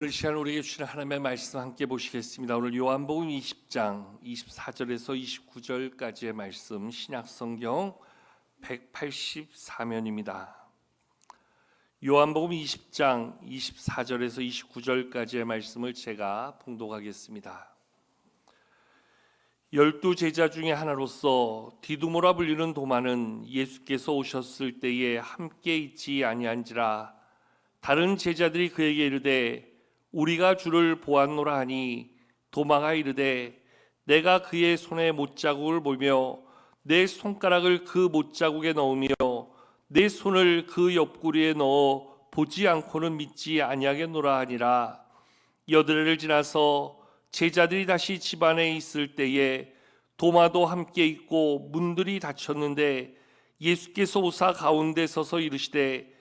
이 시간 우리에게 주신 하나님의 말씀 함께 보시겠습니다. 오늘 요한복음 20장 24절에서 29절까지의 말씀, 신약성경 184면입니다. 요한복음 20장 24절에서 29절까지의 말씀을 제가 봉독하겠습니다. 12 제자 중에 하나로서 디두모라 불리는 도마는 예수께서 오셨을 때에 함께 있지 아니한지라. 다른 제자들이 그에게 이르되 우리가 주를 보았노라 하니 도마가 이르되 내가 그의 손에 못자국을 보며 내 손가락을 그 못자국에 넣으며 내 손을 그 옆구리에 넣어 보지 않고는 믿지 아니하겠노라 하니라. 여드레를 지나서 제자들이 다시 집 안에 있을 때에 도마도 함께 있고 문들이 닫혔는데 예수께서 오사 가운데 서서 이르시되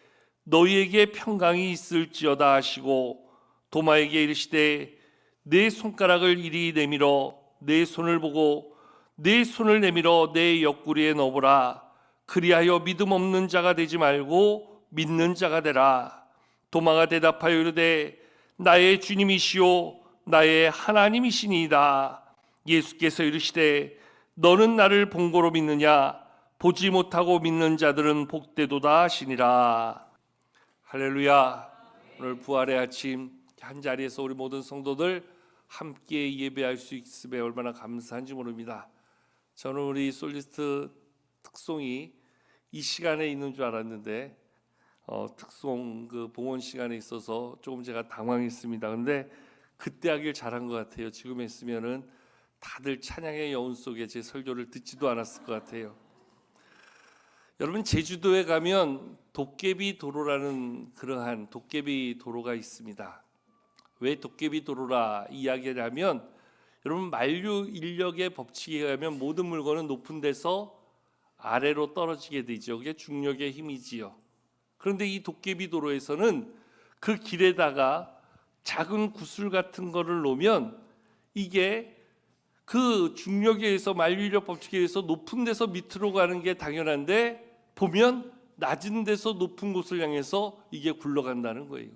너희에게 평강이 있을지어다 하시고 도마에게 이르시되 내 손가락을 이리 내밀어 내 손을 보고 내 손을 내밀어 내 옆구리에 넣어보라. 그리하여 믿음 없는 자가 되지 말고 믿는 자가 되라. 도마가 대답하여 이르되 나의 주님이시오 나의 하나님이시니이다. 예수께서 이르시되 너는 나를 본 거로 믿느냐? 보지 못하고 믿는 자들은 복되도다 하시니라. 할렐루야. 오늘 부활의 아침 한 자리에서 우리 모든 성도들 함께 예배할 수 있음에 얼마나 감사한지 모릅니다. 저는 우리 솔리스트 특송이 이 시간에 있는 줄 알았는데 특송 그 봉헌 시간에 있어서 조금 제가 당황했습니다. 근데 그때 하길 잘한 것 같아요. 지금 했으면은 다들 찬양의 여운 속에 제 설교를 듣지도 않았을 것 같아요. 여러분, 제주도에 가면 도깨비 도로라는 그러한 도깨비 도로가 있습니다. 왜 도깨비 도로라 이야기를 하면, 여러분, 만류 인력의 법칙에 의하면 모든 물건은 높은 데서 아래로 떨어지게 되죠. 그게 중력의 힘이지요. 그런데 이 도깨비 도로에서는 그 길에다가 작은 구슬 같은 거를 놓으면 이게 그 중력에 의해서, 만류 인력 법칙에 의해서 높은 데서 밑으로 가는 게 당연한데 보면 낮은 데서 높은 곳을 향해서 이게 굴러간다는 거예요.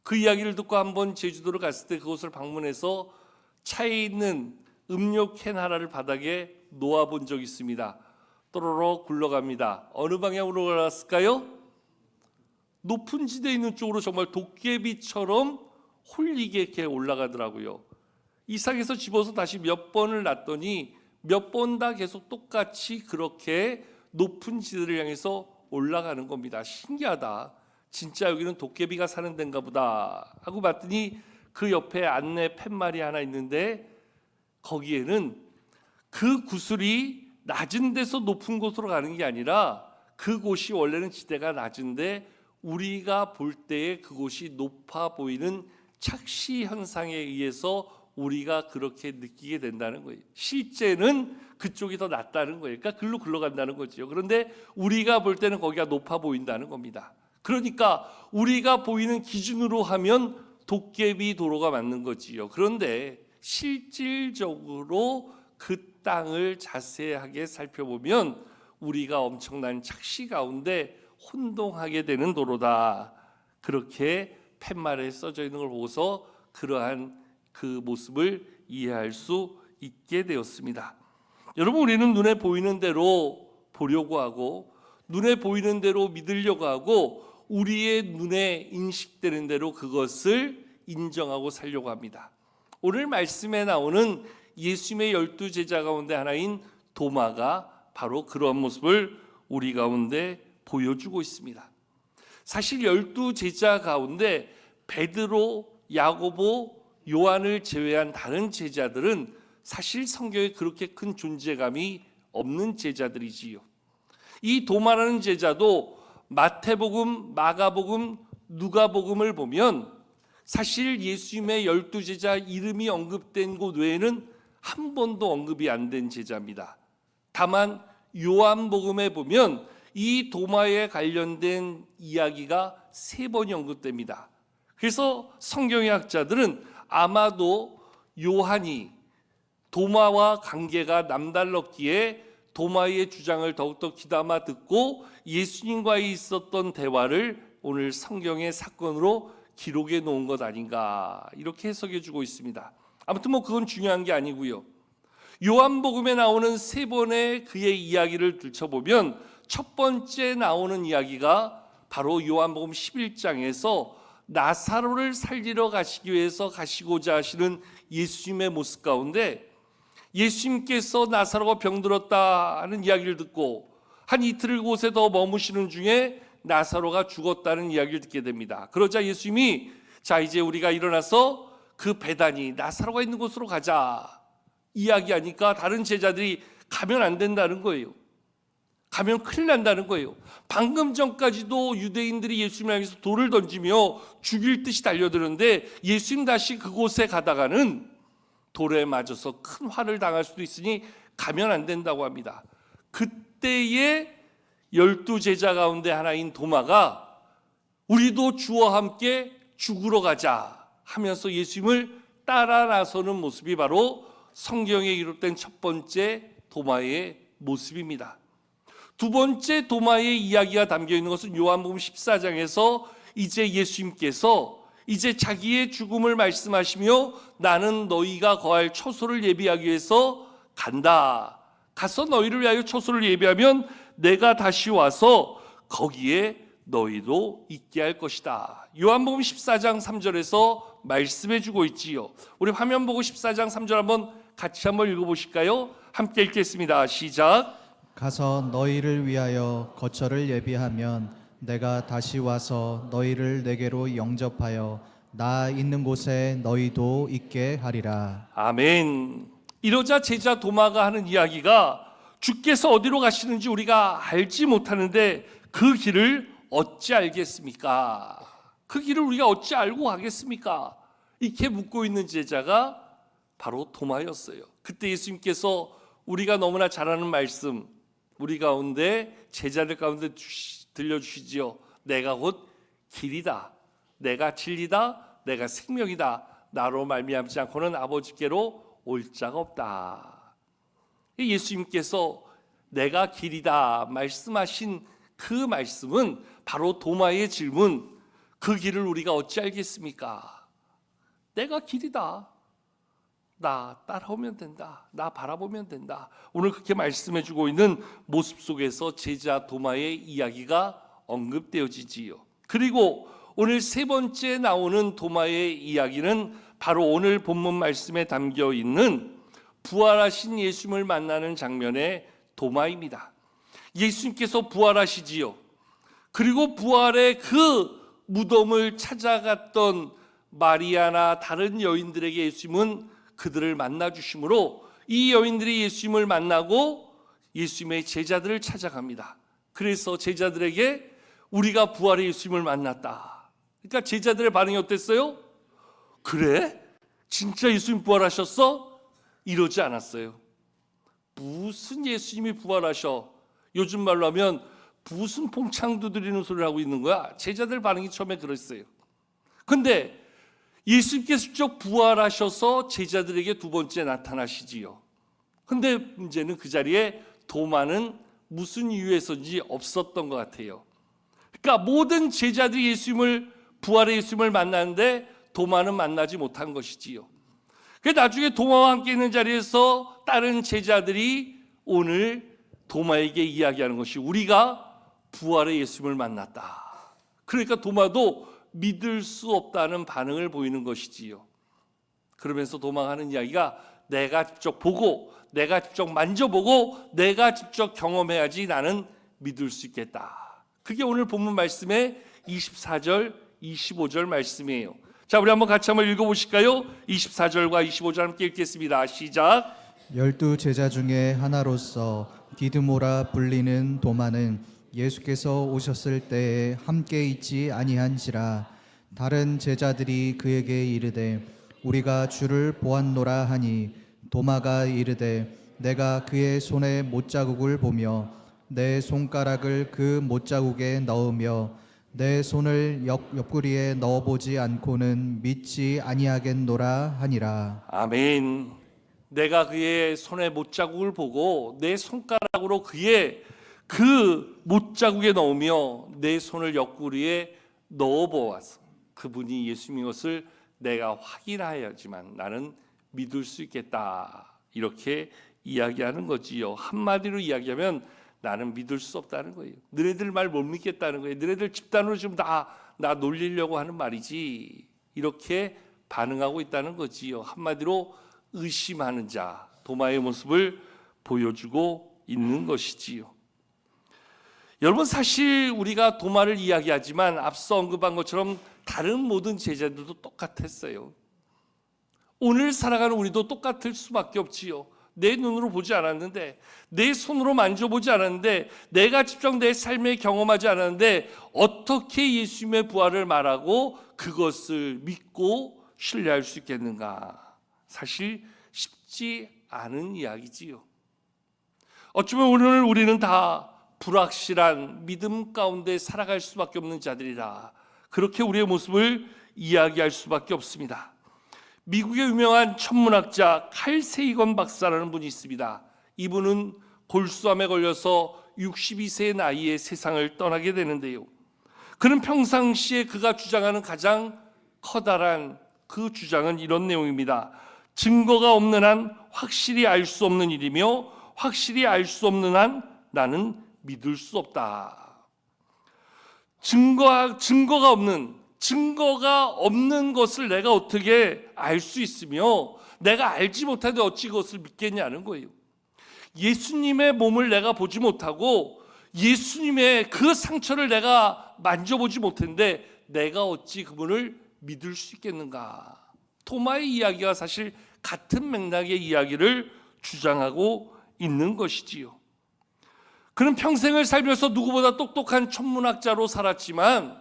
그 이야기를 듣고 한번 제주도를 갔을 때 그곳을 방문해서 차에 있는 음료 캔 하나를 바닥에 놓아본 적이 있습니다. 또로록 굴러갑니다. 어느 방향으로 올라갔을까요? 높은 지대에 있는 쪽으로 정말 도깨비처럼 홀리게 이렇게 올라가더라고요. 이상해서 집어서 다시 몇 번을 놨더니 몇 번 다 계속 똑같이 그렇게 높은 지대를 향해서 올라가는 겁니다. 신기하다. 진짜 여기는 도깨비가 사는 데인가 보다 하고 봤더니 그 옆에 안내 팻말이 하나 있는데 거기에는 그 구슬이 낮은 데서 높은 곳으로 가는 게 아니라 그곳이 원래는 지대가 낮은데 우리가 볼 때에 그곳이 높아 보이는 착시 현상에 의해서 우리가 그렇게 느끼게 된다는 거예요. 실제는 그쪽이 더 낮다는 거예요. 그러니까 글로 굴러간다는 거죠. 그런데 우리가 볼 때는 거기가 높아 보인다는 겁니다. 그러니까 우리가 보이는 기준으로 하면 도깨비 도로가 맞는 거지요. 그런데 실질적으로 그 땅을 자세하게 살펴보면 우리가 엄청난 착시 가운데 혼동하게 되는 도로다. 그렇게 팻말에 써져 있는 걸 보고서 그러한 그 모습을 이해할 수 있게 되었습니다. 여러분, 우리는 눈에 보이는 대로 보려고 하고 눈에 보이는 대로 믿으려고 하고 우리의 눈에 인식되는 대로 그것을 인정하고 살려고 합니다. 오늘 말씀에 나오는 예수님의 12 제자 가운데 하나인 도마가 바로 그런 모습을 우리 가운데 보여주고 있습니다. 사실 12 제자 가운데 베드로, 야고보, 요한을 제외한 다른 제자들은 사실 성경에 그렇게 큰 존재감이 없는 제자들이지요. 이 도마라는 제자도 마태복음, 마가복음, 누가복음을 보면 사실 예수님의 12 제자 이름이 언급된 곳 외에는 한 번도 언급이 안 된 제자입니다. 다만 요한복음에 보면 이 도마에 관련된 이야기가 3번이 언급됩니다. 그래서 성경의 학자들은 아마도 요한이 도마와 관계가 남달랐기에 도마의 주장을 더욱더 귀담아 듣고 예수님과 있었던 대화를 오늘 성경의 사건으로 기록해 놓은 것 아닌가 이렇게 해석해 주고 있습니다. 아무튼 그건 중요한 게 아니고요. 요한복음에 나오는 세 번의 그의 이야기를 들춰보면 첫 번째 나오는 이야기가 바로 요한복음 11장에서 나사로를 살리러 가시기 위해서 가시고자 하시는 예수님의 모습 가운데 예수님께서 나사로가 병들었다 하는 이야기를 듣고 한 이틀 곳에 더 머무시는 중에 나사로가 죽었다는 이야기를 듣게 됩니다. 그러자 예수님이 자 이제 우리가 일어나서 그 베다니 나사로가 있는 곳으로 가자 이야기하니까 다른 제자들이 가면 안 된다는 거예요. 가면 큰일 난다는 거예요. 방금 전까지도 유대인들이 예수님을 향해서 돌을 던지며 죽일 듯이 달려드는데 예수님 다시 그곳에 가다가는 돌에 맞아서 큰 화를 당할 수도 있으니 가면 안 된다고 합니다. 그때에 12제자 가운데 하나인 도마가 우리도 주와 함께 죽으러 가자 하면서 예수님을 따라 나서는 모습이 바로 성경에 기록된 첫 번째 도마의 모습입니다. 두 번째 도마의 이야기가 담겨 있는 것은 요한복음 14장에서 이제 예수님께서 이제 자기의 죽음을 말씀하시며 나는 너희가 거할 초소를 예비하기 위해서 간다. 가서 너희를 위하여 초소를 예비하면 내가 다시 와서 거기에 너희도 있게 할 것이다. 요한복음 14장 3절에서 말씀해 주고 있지요. 우리 화면 보고 14장 3절 같이 한번 읽어보실까요? 함께 읽겠습니다. 시작. 가서 너희를 위하여 거처를 예비하면 내가 다시 와서 너희를 내게로 영접하여 나 있는 곳에 너희도 있게 하리라. 아멘. 이러자 제자 도마가 하는 이야기가 주께서 어디로 가시는지 우리가 알지 못하는데 그 길을 어찌 알겠습니까? 그 길을 우리가 어찌 알고 가겠습니까? 이렇게 묻고 있는 제자가 바로 도마였어요. 그때 예수님께서 우리가 너무나 잘 아는 말씀 우리 가운데 제자들 가운데 들려주시지요. 내가 곧 길이다. 내가 진리다. 내가 생명이다. 나로 말미암지 않고는 아버지께로 올 자가 없다. 예수님께서 내가 길이다 말씀하신 그 말씀은 바로 도마의 질문 그 길을 우리가 어찌 알겠습니까? 내가 길이다. 나 따라오면 된다. 나 바라보면 된다. 오늘 그렇게 말씀해주고 있는 모습 속에서 제자 도마의 이야기가 언급되어지지요. 그리고 오늘 세 번째 나오는 도마의 이야기는 바로 오늘 본문 말씀에 담겨 있는 부활하신 예수님을 만나는 장면의 도마입니다. 예수님께서 부활하시지요. 그리고 부활의 그 무덤을 찾아갔던 마리아나 다른 여인들에게 예수님은 그들을 만나주심으로 이 여인들이 예수님을 만나고 예수님의 제자들을 찾아갑니다. 그래서 제자들에게 우리가 부활의 예수님을 만났다. 그러니까 제자들의 반응이 어땠어요? 그래? 진짜 예수님 부활하셨어? 이러지 않았어요. 무슨 예수님이 부활하셔? 요즘 말로 하면 무슨 봉창 두드리는 소리를 하고 있는 거야? 제자들 반응이 처음에 그랬어요. 근데 예수님께서 직접 부활하셔서 제자들에게 두 번째 나타나시지요. 근데 문제는 그 자리에 도마는 무슨 이유에서인지 없었던 것 같아요. 그러니까 모든 제자들이 부활의 예수님을 만났는데 도마는 만나지 못한 것이지요. 그래서 나중에 도마와 함께 있는 자리에서 다른 제자들이 오늘 도마에게 이야기하는 것이 우리가 부활의 예수님을 만났다. 그러니까 도마도 믿을 수 없다는 반응을 보이는 것이지요. 그러면서 도마가 하는 이야기가 내가 직접 보고 내가 직접 만져보고 내가 직접 경험해야지 나는 믿을 수 있겠다. 그게 오늘 본문 말씀의 24절 25절 말씀이에요. 자, 우리 같이 한번 읽어보실까요? 24절과 25절 함께 읽겠습니다. 시작. 12제자 중에 하나로서 디드모라 불리는 도마는 예수께서 오셨을 때에 함께 있지 아니한지라. 다른 제자들이 그에게 이르되 우리가 주를 보았노라 하니 도마가 이르되 내가 그의 손에 못자국을 보며 내 손가락을 그 못자국에 넣으며 내 손을 옆구리에 넣어보지 않고는 믿지 아니하겠노라 하니라. 아멘. 내가 그의 손에 못자국을 보고 내 손가락으로 그의 그 못자국에 넣으며 내 손을 옆구리에 넣어보았어. 그분이 예수님인 것을 내가 확인하여야지만 나는 믿을 수 있겠다. 이렇게 이야기하는 거지요. 한마디로 이야기하면 나는 믿을 수 없다는 거예요. 너네들 말 못 믿겠다는 거예요. 너네들 집단으로 지금 다 나 놀리려고 하는 말이지. 이렇게 반응하고 있다는 거지요. 한마디로 의심하는 자, 도마의 모습을 보여주고 있는 것이지요. 여러분, 사실 우리가 도마를 이야기하지만 앞서 언급한 것처럼 다른 모든 제자들도 똑같았어요. 오늘 살아가는 우리도 똑같을 수밖에 없지요. 내 눈으로 보지 않았는데, 내 손으로 만져보지 않았는데, 내가 직접 내 삶에 경험하지 않았는데 어떻게 예수님의 부활을 말하고 그것을 믿고 신뢰할 수 있겠는가? 사실 쉽지 않은 이야기지요. 어쩌면 오늘 우리는 다 불확실한 믿음 가운데 살아갈 수밖에 없는 자들이라 그렇게 우리의 모습을 이야기할 수밖에 없습니다. 미국의 유명한 천문학자 칼 세이건 박사라는 분이 있습니다. 이분은 골수암에 걸려서 62세의 나이에 세상을 떠나게 되는데요. 그는 평상시에 그가 주장하는 가장 커다란 그 주장은 이런 내용입니다. 증거가 없는 한 확실히 알 수 없는 일이며 확실히 알 수 없는 한 나는 믿을 수 없다. 증거가 없는 것을 내가 어떻게 알 수 있으며 내가 알지 못하는데 어찌 그것을 믿겠냐는 거예요. 예수님의 몸을 내가 보지 못하고 예수님의 그 상처를 내가 만져보지 못했는데 내가 어찌 그분을 믿을 수 있겠는가? 도마의 이야기가 사실 같은 맥락의 이야기를 주장하고 있는 것이지요. 그는 평생을 살면서 누구보다 똑똑한 천문학자로 살았지만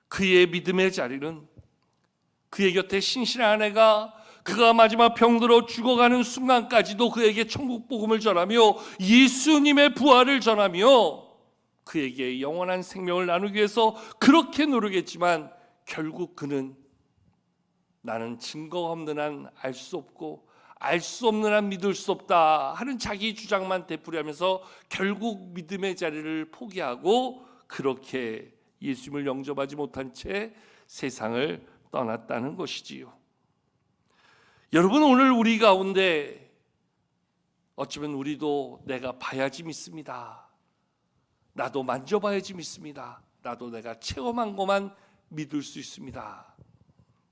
그의 믿음의 자리는 그의 곁에 신실한 아내가 그가 마지막 병들어 죽어가는 순간까지도 그에게 천국 복음을 전하며 예수님의 부활을 전하며 그에게 영원한 생명을 나누기 위해서 그렇게 노력했지만 결국 그는 나는 증거가 없는 한 알 수 없고 알 수 없는 한 믿을 수 없다 하는 자기 주장만 되풀이하면서 결국 믿음의 자리를 포기하고 그렇게 예수님을 영접하지 못한 채 세상을 떠났다는 것이지요. 여러분, 오늘 우리 가운데 어쩌면 우리도 내가 봐야지 믿습니다. 나도 만져봐야지 믿습니다. 나도 내가 체험한 것만 믿을 수 있습니다.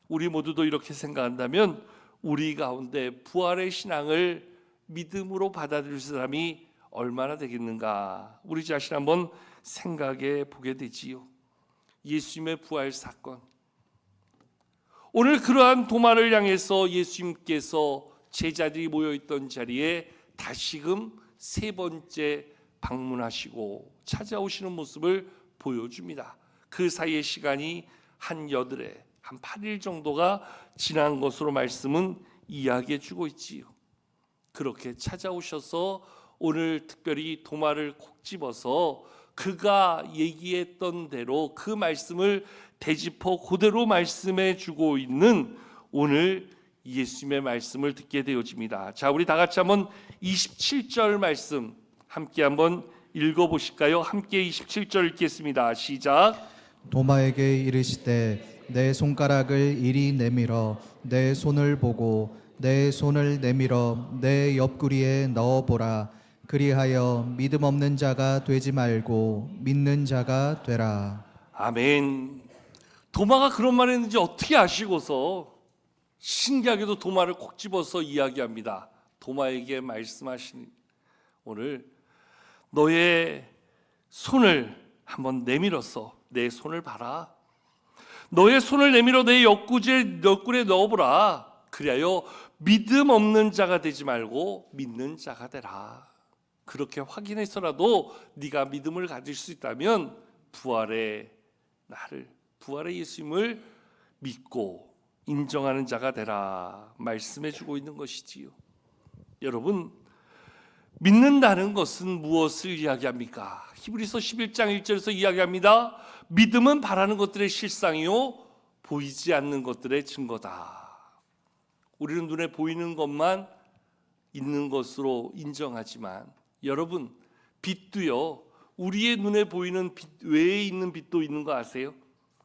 우리 모두도 이렇게 생각한다면 우리 가운데 부활의 신앙을 믿음으로 받아들일 사람이 얼마나 되겠는가? 우리 자신 한번 생각해 보게 되지요. 예수님의 부활 사건. 오늘 그러한 도마를 향해서 예수님께서 제자들이 모여있던 자리에 다시금 세 번째 방문하시고 찾아오시는 모습을 보여줍니다. 그 사이의 시간이 한 8일 정도가 지난 것으로 말씀은 이야기해 주고 있지요. 그렇게 찾아오셔서 오늘 특별히 도마를 콕 집어서 그가 얘기했던 대로 그 말씀을 되짚어 그대로 말씀해 주고 있는 오늘 예수님의 말씀을 듣게 되어집니다. 자, 우리 다 같이 한번 27절 말씀 함께 한번 읽어보실까요? 함께 27절 읽겠습니다. 시작. 도마에게 이르시되 내 손가락을 이리 내밀어 내 손을 보고 내 손을 내밀어 내 옆구리에 넣어보라. 그리하여 믿음 없는 자가 되지 말고 믿는 자가 되라. 아멘. 도마가 그런 말 했는지 어떻게 아시고서 신기하게도 도마를 콕 집어서 이야기합니다. 도마에게 말씀하신 오늘 너의 손을 한번 내밀어서 내 손을 봐라. 너의 손을 내밀어 내 옆구리에 넣어보라. 그리하여 믿음 없는 자가 되지 말고 믿는 자가 되라. 그렇게 확인해서라도 네가 믿음을 가질 수 있다면 부활의 예수님을 믿고 인정하는 자가 되라 말씀해 주고 있는 것이지요. 여러분, 믿는다는 것은 무엇을 이야기합니까? 히브리서 11장 1절에서 이야기합니다. 믿음은 바라는 것들의 실상이요 보이지 않는 것들의 증거다. 우리는 눈에 보이는 것만 있는 것으로 인정하지만 여러분, 빛도요 우리의 눈에 보이는 빛 외에 있는 빛도 있는 거 아세요?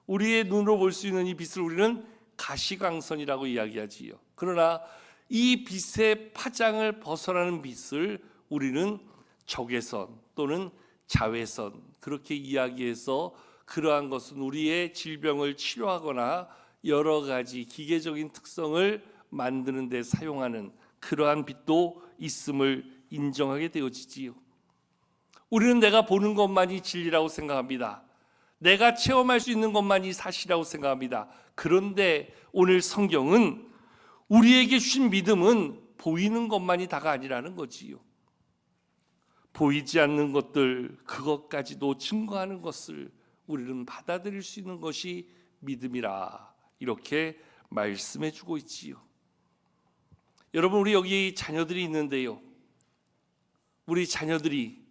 우리의 눈으로 볼 수 있는 이 빛을 우리는 가시광선이라고 이야기하지요. 그러나 이 빛의 파장을 벗어나는 빛을 우리는 적외선 또는 자외선 그렇게 이야기해서 그러한 것은 우리의 질병을 치료하거나 여러 가지 기계적인 특성을 만드는 데 사용하는 그러한 빛도 있음을 인정하게 되어지지요. 우리는 내가 보는 것만이 진리라고 생각합니다. 내가 체험할 수 있는 것만이 사실이라고 생각합니다. 그런데 오늘 성경은 우리에게 주신 믿음은 보이는 것만이 다가 아니라는 거지요. 보이지 않는 것들 그것까지도 증거하는 것을 우리는 받아들일 수 있는 것이 믿음이라 이렇게 말씀해 주고 있지요. 여러분, 우리 여기 자녀들이 있는데요, 우리 자녀들이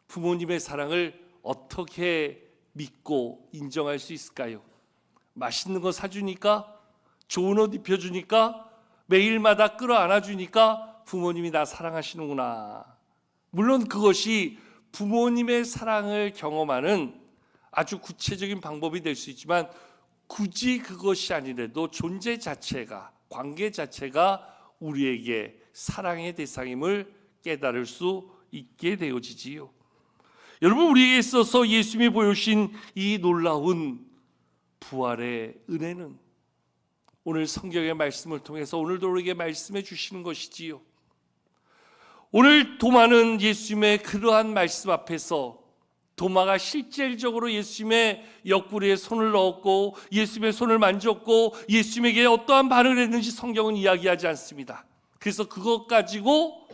부모님의 사랑을 어떻게 믿고 인정할 수 있을까요? 맛있는 거 사주니까, 좋은 옷 입혀주니까, 매일마다 끌어안아주니까 부모님이 나 사랑하시는구나. 물론 그것이 부모님의 사랑을 경험하는 아주 구체적인 방법이 될 수 있지만 굳이 그것이 아니라도 존재 자체가, 관계 자체가 우리에게 사랑의 대상임을 깨달을 수 있게 되어지지요. 여러분, 우리에게 있어서 예수님이 보여주신 이 놀라운 부활의 은혜는 오늘 성경의 말씀을 통해서 오늘도 우리에게 말씀해 주시는 것이지요. 오늘 도마는 예수님의 그러한 말씀 앞에서 도마가 실질적으로 예수님의 옆구리에 손을 넣었고 예수님의 손을 만졌고 예수님에게 어떠한 반응을 했는지 성경은 이야기하지 않습니다. 그래서 그것 가지고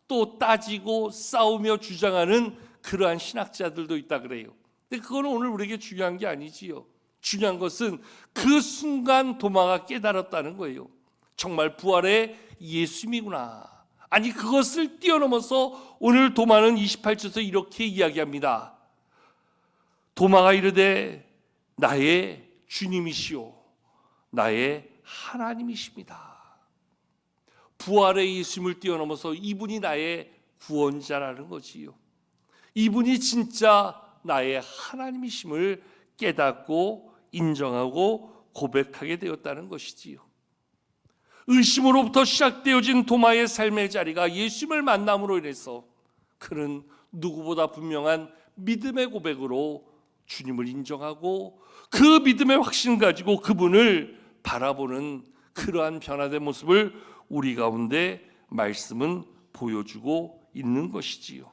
또 따지고 싸우며 주장하는 그러한 신학자들도 있다 그래요. 근데 그거는 오늘 우리에게 중요한 게 아니지요. 중요한 것은 그 순간 도마가 깨달았다는 거예요. 정말 부활의 예수님이구나. 아니, 그것을 뛰어넘어서 오늘 도마는 28절에서 이렇게 이야기합니다. 도마가 이르되 나의 주님이시오 나의 하나님이십니다. 부활의 예수님을 뛰어넘어서 이분이 나의 구원자라는 거지요. 이분이 진짜 나의 하나님이심을 깨닫고 인정하고 고백하게 되었다는 것이지요. 의심으로부터 시작되어진 도마의 삶의 자리가 예수님을 만남으로 인해서 그는 누구보다 분명한 믿음의 고백으로 주님을 인정하고 그 믿음의 확신 가지고 그분을 바라보는 그러한 변화된 모습을 우리 가운데 말씀은 보여주고 있는 것이지요.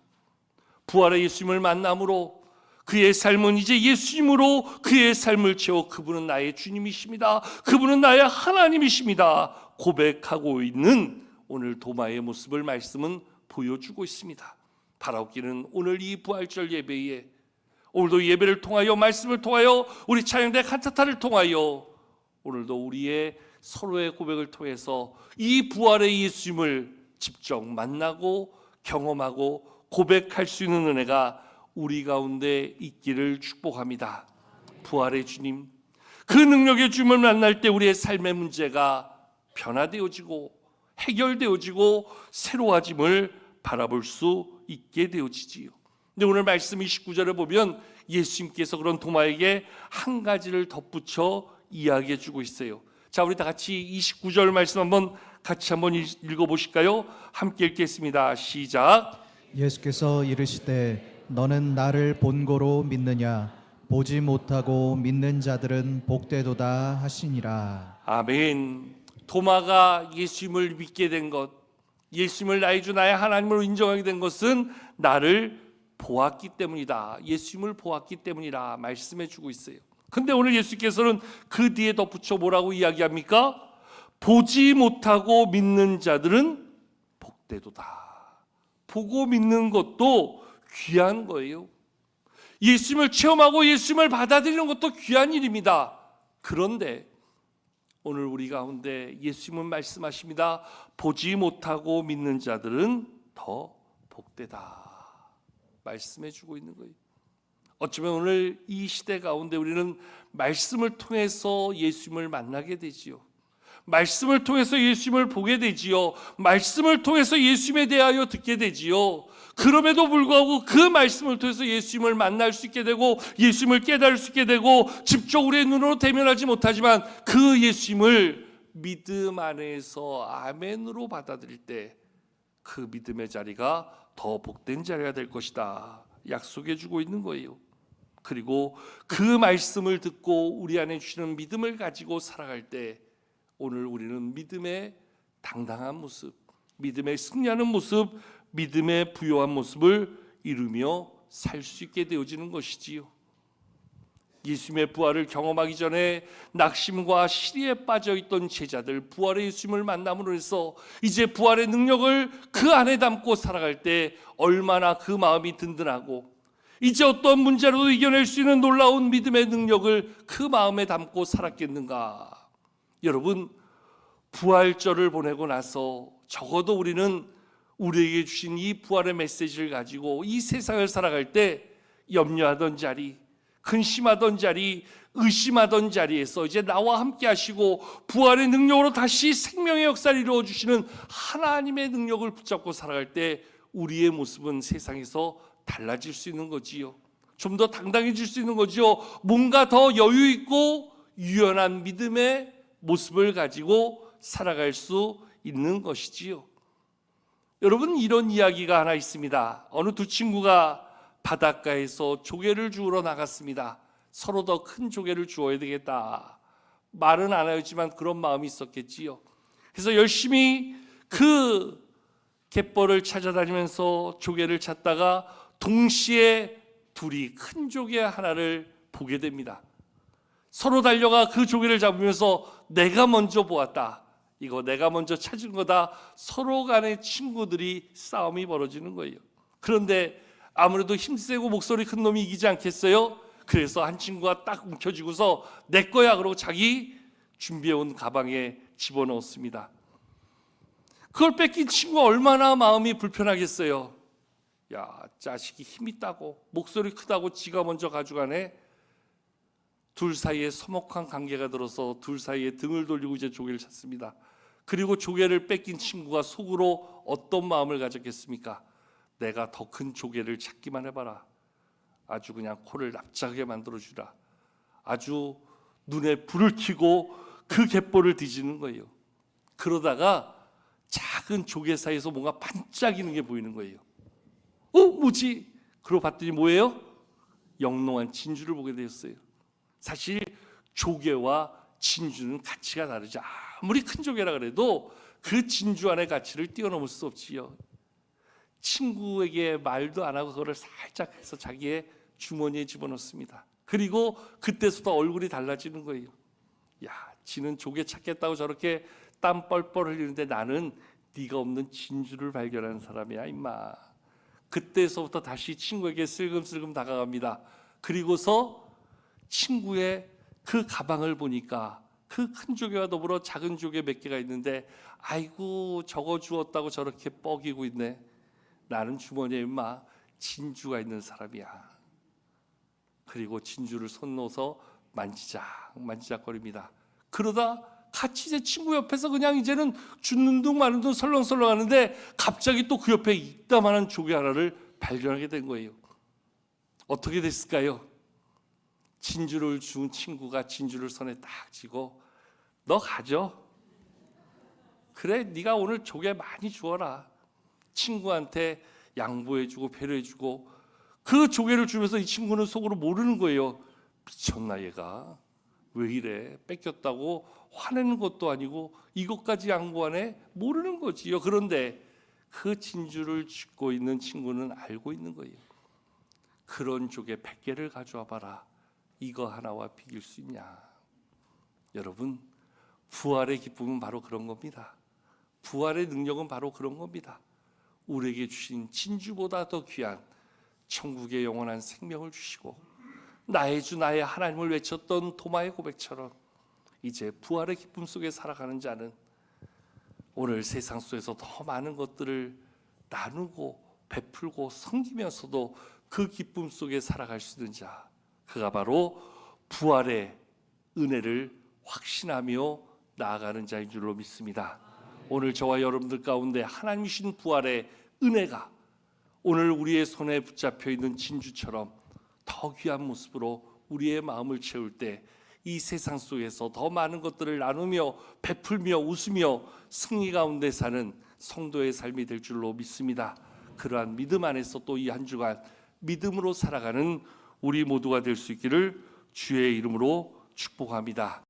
부활의 예수님을 만남으로 그의 삶은 이제 예수님으로 그의 삶을 채워 그분은 나의 주님이십니다. 그분은 나의 하나님이십니다. 고백하고 있는 오늘 도마의 모습을 말씀은 보여주고 있습니다. 바라옵기는 오늘 이 부활절 예배에 오늘도 예배를 통하여 말씀을 통하여 우리 찬양대 칸타타를 통하여 오늘도 우리의 서로의 고백을 통해서 이 부활의 예수님을 직접 만나고 경험하고 고백할 수 있는 은혜가 우리 가운데 있기를 축복합니다. 부활의 주님, 그 능력의 주님을 만날 때 우리의 삶의 문제가 변화되어지고 해결되어지고 새로워짐을 바라볼 수 있게 되어지지요. 근데 오늘 말씀 29절에 보면 예수님께서 그런 도마에게 한 가지를 덧붙여 이야기해 주고 있어요. 자, 우리 다 같이 29절 말씀 한번 읽어보실까요? 함께 읽겠습니다. 시작. 예수께서 이르시되 너는 나를 본고로 믿느냐 보지 못하고 믿는 자들은 복되도다 하시니라. 아멘. 도마가 예수님을 믿게 된 것, 예수님을 나의 주 나의 하나님으로 인정하게 된 것은 나를 보았기 때문이다. 예수님을 보았기 때문이라 말씀해 주고 있어요. 근데 오늘 예수께서는 그 뒤에 덧붙여 뭐라고 이야기합니까? 보지 못하고 믿는 자들은 복되도다. 보고 믿는 것도 귀한 거예요. 예수님을 체험하고 예수님을 받아들이는 것도 귀한 일입니다. 그런데 오늘 우리 가운데 예수님은 말씀하십니다. 보지 못하고 믿는 자들은 더 복되다. 말씀해 주고 있는 거예요. 어쩌면 오늘 이 시대 가운데 우리는 말씀을 통해서 예수님을 만나게 되지요. 말씀을 통해서 예수님을 보게 되지요. 말씀을 통해서 예수님에 대하여 듣게 되지요. 그럼에도 불구하고 그 말씀을 통해서 예수님을 만날 수 있게 되고 예수님을 깨달을 수 있게 되고 직접 우리의 눈으로 대면하지 못하지만 그 예수님을 믿음 안에서 아멘으로 받아들일 때 그 믿음의 자리가 더 복된 자리가 될 것이다 약속해 주고 있는 거예요. 그리고 그 말씀을 듣고 우리 안에 주시는 믿음을 가지고 살아갈 때 오늘 우리는 믿음의 당당한 모습, 믿음의 승리하는 모습, 믿음의 부요한 모습을 이루며 살 수 있게 되어지는 것이지요. 예수님의 부활을 경험하기 전에 낙심과 시리에 빠져있던 제자들, 부활의 예수님을 만남으로 해서 이제 부활의 능력을 그 안에 담고 살아갈 때 얼마나 그 마음이 든든하고 이제 어떤 문제로도 이겨낼 수 있는 놀라운 믿음의 능력을 그 마음에 담고 살았겠는가. 여러분, 부활절을 보내고 나서 적어도 우리는 우리에게 주신 이 부활의 메시지를 가지고 이 세상을 살아갈 때 염려하던 자리, 근심하던 자리, 의심하던 자리에서 이제 나와 함께 하시고 부활의 능력으로 다시 생명의 역사를 이루어 주시는 하나님의 능력을 붙잡고 살아갈 때 우리의 모습은 세상에서 달라질 수 있는 거지요. 좀 더 당당해질 수 있는 거지요. 뭔가 더 여유 있고 유연한 믿음의 모습을 가지고 살아갈 수 있는 것이지요. 여러분, 이런 이야기가 하나 있습니다. 어느 두 친구가 바닷가에서 조개를 주우러 나갔습니다. 서로 더 큰 조개를 주워야 되겠다. 말은 안 하였지만 그런 마음이 있었겠지요. 그래서 열심히 그 갯벌을 찾아다니면서 조개를 찾다가 동시에 둘이 큰 조개 하나를 보게 됩니다. 서로 달려가 그 조개를 잡으면서 내가 먼저 보았다, 이거 내가 먼저 찾은 거다, 서로 간의 친구들이 싸움이 벌어지는 거예요. 그런데 아무래도 힘세고 목소리 큰 놈이 이기지 않겠어요? 그래서 한 친구가 딱 움켜쥐고서 내 거야 그러고 자기 준비해온 가방에 집어넣었습니다. 그걸 뺏긴 친구가 얼마나 마음이 불편하겠어요. 야, 자식이 힘 있다고 목소리 크다고 지가 먼저 가져가네. 둘 사이에 서먹한 관계가 들어서 둘 사이에 등을 돌리고 이제 조개를 찾습니다. 그리고 조개를 뺏긴 친구가 속으로 어떤 마음을 가졌겠습니까? 내가 더 큰 조개를 찾기만 해봐라. 아주 그냥 코를 납작하게 만들어주라. 아주 눈에 불을 켜고 그 갯벌을 뒤지는 거예요. 그러다가 작은 조개 사이에서 뭔가 반짝이는 게 보이는 거예요. 뭐지? 그러고 봤더니 뭐예요? 영롱한 진주를 보게 되었어요. 사실 조개와 진주는 가치가 다르죠. 아무리 큰 조개라 그래도 그 진주 안의 가치를 뛰어넘을 수 없지요. 친구에게 말도 안 하고 그거를 살짝 해서 자기의 주머니에 집어넣습니다. 그리고 그때부터 얼굴이 달라지는 거예요. 야, 지는 조개 찾겠다고 저렇게 땀 뻘뻘 흘리는데 나는 네가 없는 진주를 발견하는 사람이야 임마. 그때서부터 다시 친구에게 슬금슬금 다가갑니다. 그리고서 친구의 그 가방을 보니까 그 큰 조개와 더불어 작은 조개 몇 개가 있는데 아이고 저거 주웠다고 저렇게 뻐기고 있네. 나는 주머니에 임마 진주가 있는 사람이야. 그리고 진주를 손 넣어서 만지작거립니다. 그러다 같이 제 친구 옆에서 그냥 이제는 죽는 둥 마는 둥 설렁설렁 하는데 갑자기 또 그 옆에 이따만한 조개 하나를 발견하게 된 거예요. 어떻게 됐을까요? 진주를 준 친구가 진주를 손에 딱 쥐고 너 가져. 그래, 네가 오늘 조개 많이 주워라. 친구한테 양보해주고 배려해주고 그 조개를 주면서 이 친구는 속으로 모르는 거예요. 미쳤나 얘가. 왜 이래? 뺏겼다고 화내는 것도 아니고 이것까지 양보하네? 모르는 거지요. 그런데 그 진주를 쥐고 있는 친구는 알고 있는 거예요. 그런 조개 100개를 가져와 봐라. 이거 하나와 비길 수 있냐? 여러분, 부활의 기쁨은 바로 그런 겁니다. 부활의 능력은 바로 그런 겁니다. 우리에게 주신 진주보다 더 귀한 천국의 영원한 생명을 주시고 나의 주 나의 하나님을 외쳤던 도마의 고백처럼 이제 부활의 기쁨 속에 살아가는 자는 오늘 세상 속에서 더 많은 것들을 나누고 베풀고 섬기면서도 그 기쁨 속에 살아갈 수 있는 자, 그가 바로 부활의 은혜를 확신하며 나아가는 자인 줄로 믿습니다. 오늘 저와 여러분들 가운데 하나님 주신 부활의 은혜가 오늘 우리의 손에 붙잡혀 있는 진주처럼 더 귀한 모습으로 우리의 마음을 채울 때 이 세상 속에서 더 많은 것들을 나누며 베풀며 웃으며 승리 가운데 사는 성도의 삶이 될 줄로 믿습니다. 그러한 믿음 안에서 또 이 한 주간 믿음으로 살아가는 우리 모두가 될 수 있기를 주의 이름으로 축복합니다.